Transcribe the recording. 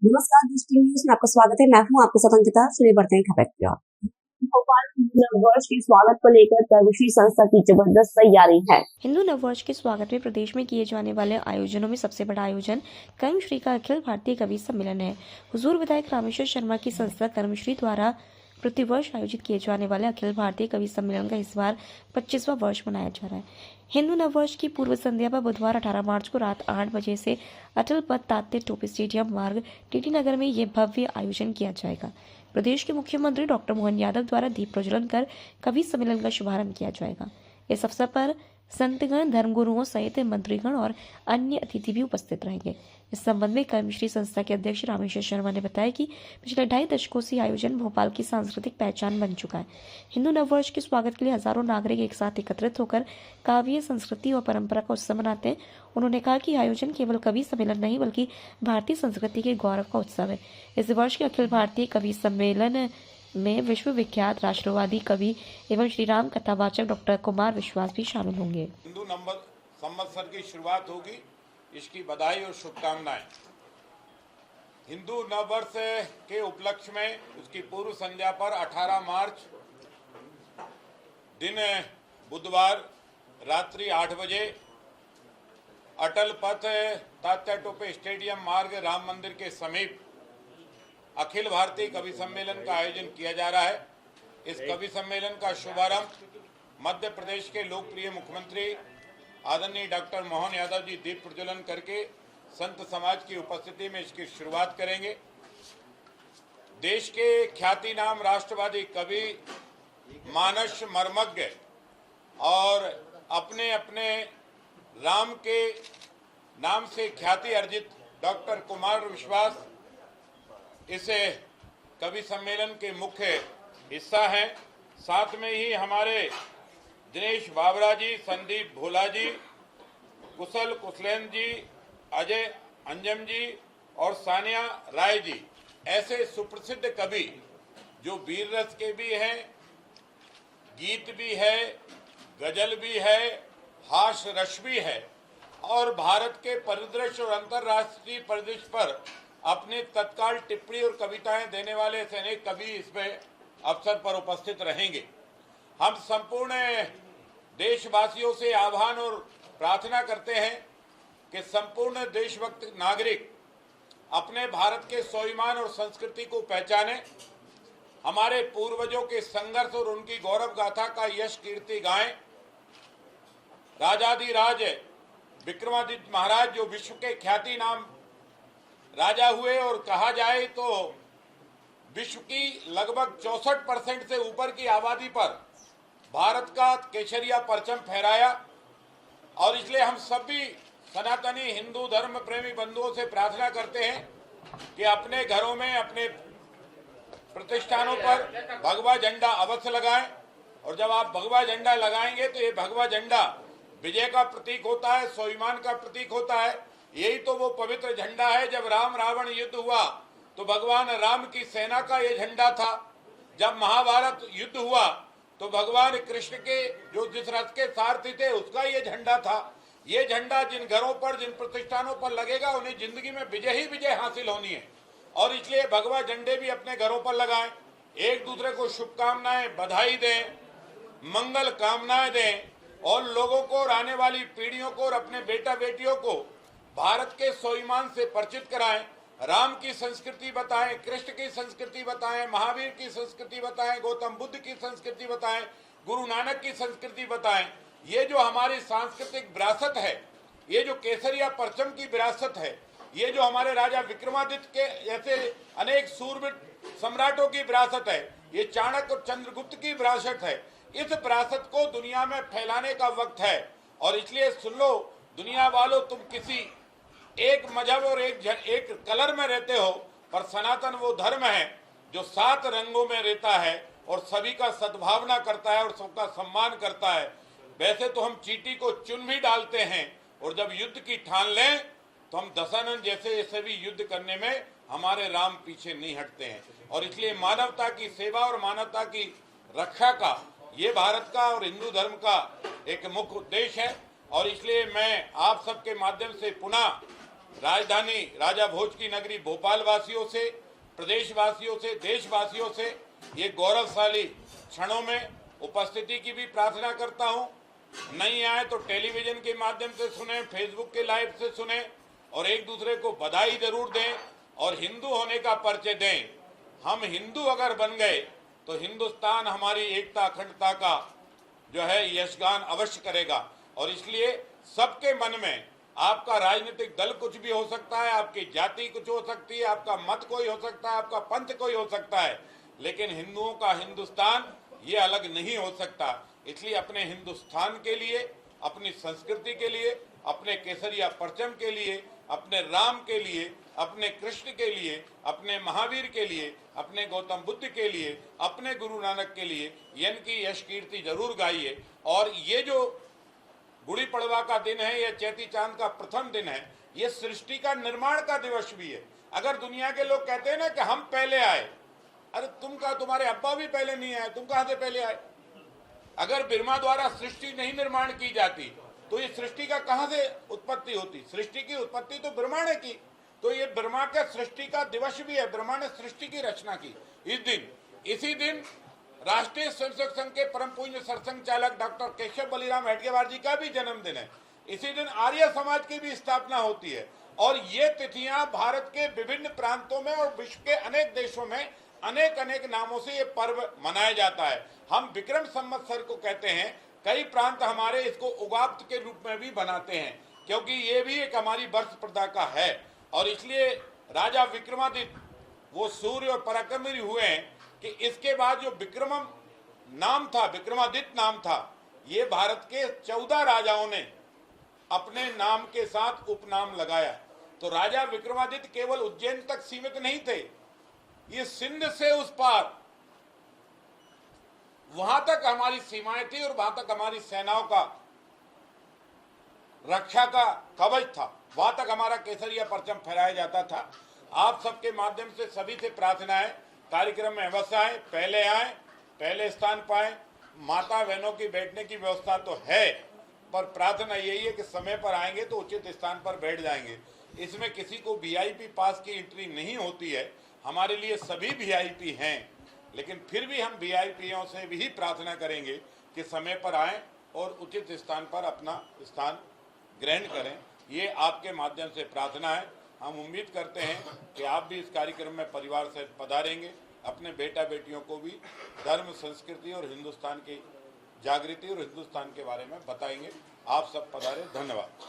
नमस्कार, दृष्टि न्यूज में आपका स्वागत है। मैं हूं आपके साथ अंकिता। सुनिए बढ़ते हैं खबर की ओर। भोपाल हिंदू नववर्ष के स्वागत को लेकर कर्मश्री संस्था की जबरदस्त तैयारी है। हिंदू नववर्ष के स्वागत में प्रदेश में किए जाने वाले आयोजनों में सबसे बड़ा आयोजन कर्मश्री का अखिल भारतीय कवि सम्मेलन है। हुजूर विधायक रामेश्वर शर्मा की संस्था कर्मश्री द्वारा प्रतिवर्ष आयोजित किए जाने वाले अखिल भारतीय कवि सम्मेलन का इस बार 25वां वर्ष मनाया जा रहा है। हिंदू नववर्ष की पूर्व संध्या पर बुधवार 18 मार्च को रात 8 बजे से अटल पथ तात्या टोपी स्टेडियम मार्ग टीटी नगर में यह भव्य आयोजन किया जाएगा। प्रदेश के मुख्यमंत्री डॉक्टर मोहन यादव द्वारा दीप प्रज्वलन कर कवि सम्मेलन का शुभारंभ किया जाएगा। इस अवसर पर संतगण, धर्मगुरुओं सहित मंत्रीगण और अन्य अतिथि भी उपस्थित रहेंगे। इस संबंध में कर्मश्री संस्था के अध्यक्ष रामेश्वर शर्मा ने बताया कि पिछले 2.5 दशकों से आयोजन भोपाल की सांस्कृतिक पहचान बन चुका है। हिंदू नववर्ष के स्वागत के लिए हजारों नागरिक एक साथ एकत्रित होकर काव्य, संस्कृति और परंपरा का उत्सव मनाते हैं। उन्होंने कहा कि आयोजन केवल कवि सम्मेलन नहीं बल्कि भारतीय संस्कृति के गौरव का उत्सव है। इस वर्ष के अखिल भारतीय कवि सम्मेलन में विश्व विख्यात राष्ट्रवादी कवि एवं श्री राम कथावाचक डॉक्टर कुमार विश्वास भी शामिल होंगे। हिंदू संवत्सर की शुरुआत होगी, इसकी बधाई और शुभकामनाएं। हिंदू नववर्ष के उपलक्ष्य में उसकी पूर्व संध्या पर 18 मार्च दिन बुधवार रात्रि 8 बजे अटल पथ तात्या टोपे स्टेडियम मार्ग राम मंदिर के समीप अखिल भारतीय कवि सम्मेलन का आयोजन किया जा रहा है। इस कवि सम्मेलन का शुभारंभ मध्य प्रदेश के लोकप्रिय मुख्यमंत्री आदरणीय डॉक्टर मोहन यादव जी दीप प्रज्वलन करके संत समाज की उपस्थिति में इसकी शुरुआत करेंगे। देश के ख्याति नाम राष्ट्रवादी कवि, मानस मर्मज्ञ और अपने अपने राम के नाम से ख्याति अर्जित डॉक्टर कुमार विश्वास इस कवि सम्मेलन के मुख्य हिस्सा हैं। साथ में ही हमारे दिनेश बाबरा जी, संदीप भोला जी, कुशल कुशलेन जी, अजय अंजम जी और सानिया राय जी ऐसे सुप्रसिद्ध कवि जो वीर रस के भी हैं, गीत भी है, गजल भी है, हास्य रस भी है और भारत के परिदृश्य और अंतर्राष्ट्रीय परिदृश्य पर अपने तत्काल टिप्पणी और कविताएं देने वाले ऐसे अनेक कवि इसमें अवसर पर उपस्थित रहेंगे। हम संपूर्ण देशवासियों से आह्वान और प्रार्थना करते हैं कि संपूर्ण देशभक्त नागरिक अपने भारत के स्वाभिमान और संस्कृति को पहचानें, हमारे पूर्वजों के संघर्ष और उनकी गौरव गाथा का यश कीर्ति गाएं। राजाधिराज विक्रमादित्य महाराज जो विश्व के ख्याति नाम राजा हुए और कहा जाए तो विश्व की लगभग 64% से ऊपर की आबादी पर भारत का केसरिया परचम फहराया और इसलिए हम सभी सनातनी हिंदू धर्म प्रेमी बंधुओं से प्रार्थना करते हैं कि अपने घरों में, अपने प्रतिष्ठानों पर भगवा झंडा अवश्य लगाएं और जब आप भगवा झंडा लगाएंगे तो ये भगवा झंडा विजय का प्रतीक होता है, स्वाभिमान का प्रतीक होता है। यही तो वो पवित्र झंडा है। जब राम रावण युद्ध हुआ तो भगवान राम की सेना का ये झंडा था। जब महाभारत युद्ध हुआ तो भगवान कृष्ण के जो जिस रथ के सारथी थे उसका ये झंडा था। ये झंडा जिन घरों पर, जिन प्रतिष्ठानों पर लगेगा उन्हें जिंदगी में विजय ही विजय हासिल होनी है और इसलिए भगवा झंडे भी अपने घरों पर लगाएं, एक दूसरे को शुभकामनाएं, बधाई दें, मंगल कामनाएं दें और लोगों को और आने वाली पीढ़ियों को और अपने बेटा बेटियों को भारत के स्वाभिमान से परिचित कराएं, राम की संस्कृति बताएं, कृष्ण की संस्कृति बताएं, महावीर की संस्कृति बताएं, गौतम बुद्ध की संस्कृति बताएं, गुरु नानक की संस्कृति बताएं। ये जो हमारी सांस्कृतिक विरासत है, ये जो केसरिया परचम की विरासत है, ये जो हमारे राजा विक्रमादित्य के जैसे अनेक सूरवीर सम्राटों की विरासत है, ये चाणक्य और चंद्रगुप्त की विरासत है। इस विरासत को दुनिया में फैलाने का वक्त है और इसलिए सुन लो दुनिया वालों, तुम किसी एक मजहब और एक कलर में रहते हो, पर सनातन वो धर्म है जो 7 रंगों में रहता है और सभी का सद्भावना करता है और सबका सम्मान करता है। वैसे तो हम चींटी को चुन भी डालते हैं और जब युद्ध की ठान लें तो हम दशानन जैसे भी युद्ध करने में हमारे राम पीछे नहीं हटते हैं और इसलिए मानवता की सेवा और मानवता की रक्षा का ये भारत का और हिंदू धर्म का एक मुख्य उद्देश्य है और इसलिए मैं आप सबके माध्यम से पुनः राजधानी राजा भोज की नगरी भोपाल वासियों से, प्रदेशवासियों से, देशवासियों से ये गौरवशाली क्षणों में उपस्थिति की भी प्रार्थना करता हूं। नहीं आए तो टेलीविजन के माध्यम से सुने, फेसबुक के लाइव से सुने और एक दूसरे को बधाई जरूर दें और हिंदू होने का परिचय दें। हम हिंदू अगर बन गए तो हिंदुस्तान हमारी एकता अखंडता का जो है यशगान अवश्य करेगा। और इसलिए सबके मन में आपका राजनीतिक दल कुछ भी हो सकता है, आपकी जाति कुछ हो सकती है, आपका मत कोई हो सकता है, आपका पंथ कोई हो सकता है, लेकिन हिंदुओं का हिंदुस्तान ये अलग नहीं हो सकता। इसलिए अपने हिंदुस्तान के लिए, अपनी संस्कृति के लिए, अपने केसरिया परचम के लिए, अपने राम के लिए, अपने कृष्ण के लिए, अपने महावीर के लिए, अपने गौतम बुद्ध के लिए, अपने गुरु नानक के लिए इनकी यश कीर्ति जरूर गाइए। और ये जो गुड़ी पड़वा का दिन है, यह चैती चांद का प्रथम दिन है, ये सृष्टि का निर्माण का दिवस भी है। अगर दुनिया के लोग कहते हैं ना कि हम पहले आए, अरे तुम्हारे अब्बा भी पहले नहीं आए, तुम कहां से पहले आए? अगर ब्रह्मा द्वारा सृष्टि नहीं निर्माण की जाती तो ये सृष्टि का कहां से उत्पत्ति होती? सृष्टि की उत्पत्ति तो ब्रह्मा ने की। तो ये ब्रह्मा के सृष्टि का दिवस भी है, ब्रह्मा ने सृष्टि की रचना की इसी दिन राष्ट्रीय स्वयंसेवक संघ के परम पूज्य सरसंघ चालक डॉक्टर केशव बलिराम हेडगेवार जी का भी जन्मदिन है। इसी दिन आर्य समाज की भी स्थापना होती है। और ये तिथियां भारत के विभिन्न प्रांतों में और विश्व के अनेक देशों में अनेक अनेक नामों से ये पर्व मनाया जाता है। हम विक्रम संवत्सर को कहते हैं, कई प्रांत हमारे इसको उगाब्त के रूप में भी बनाते हैं, क्योंकि ये भी एक हमारी वर्ष प्रदा का है। और इसलिए राजा विक्रमादित्य वो सूर्य और पराक्रमी हुए हैं कि इसके बाद जो विक्रमम नाम था, विक्रमादित्य नाम था, ये भारत के 14 राजाओं ने अपने नाम के साथ उपनाम लगाया। तो राजा विक्रमादित्य केवल उज्जैन तक सीमित नहीं थे, ये सिंध से उस पार वहां तक हमारी सीमाएं थी और वहां तक हमारी सेनाओं का रक्षा का कवच था, वहां तक हमारा केसरिया परचम फहराया जाता था। आप सबके माध्यम से सभी से प्रार्थना है, कार्यक्रम में अवश्य आए, पहले आए, पहले स्थान पाए। माता बहनों की बैठने की व्यवस्था तो है, पर प्रार्थना यही है कि समय पर आएंगे तो उचित स्थान पर बैठ जाएंगे। इसमें किसी को वीआईपी पास की एंट्री नहीं होती है, हमारे लिए सभी वीआईपी हैं, लेकिन फिर भी हम वीआईपीओं से भी प्रार्थना करेंगे कि समय पर आएं और उचित स्थान पर अपना स्थान ग्रहण करें। ये आपके माध्यम से प्रार्थना है। हम उम्मीद करते हैं कि आप भी इस कार्यक्रम में परिवार से पधारेंगे, अपने बेटा बेटियों को भी धर्म, संस्कृति और हिंदुस्तान की जागृति और हिंदुस्तान के बारे में बताएंगे। आप सब पधारें। धन्यवाद।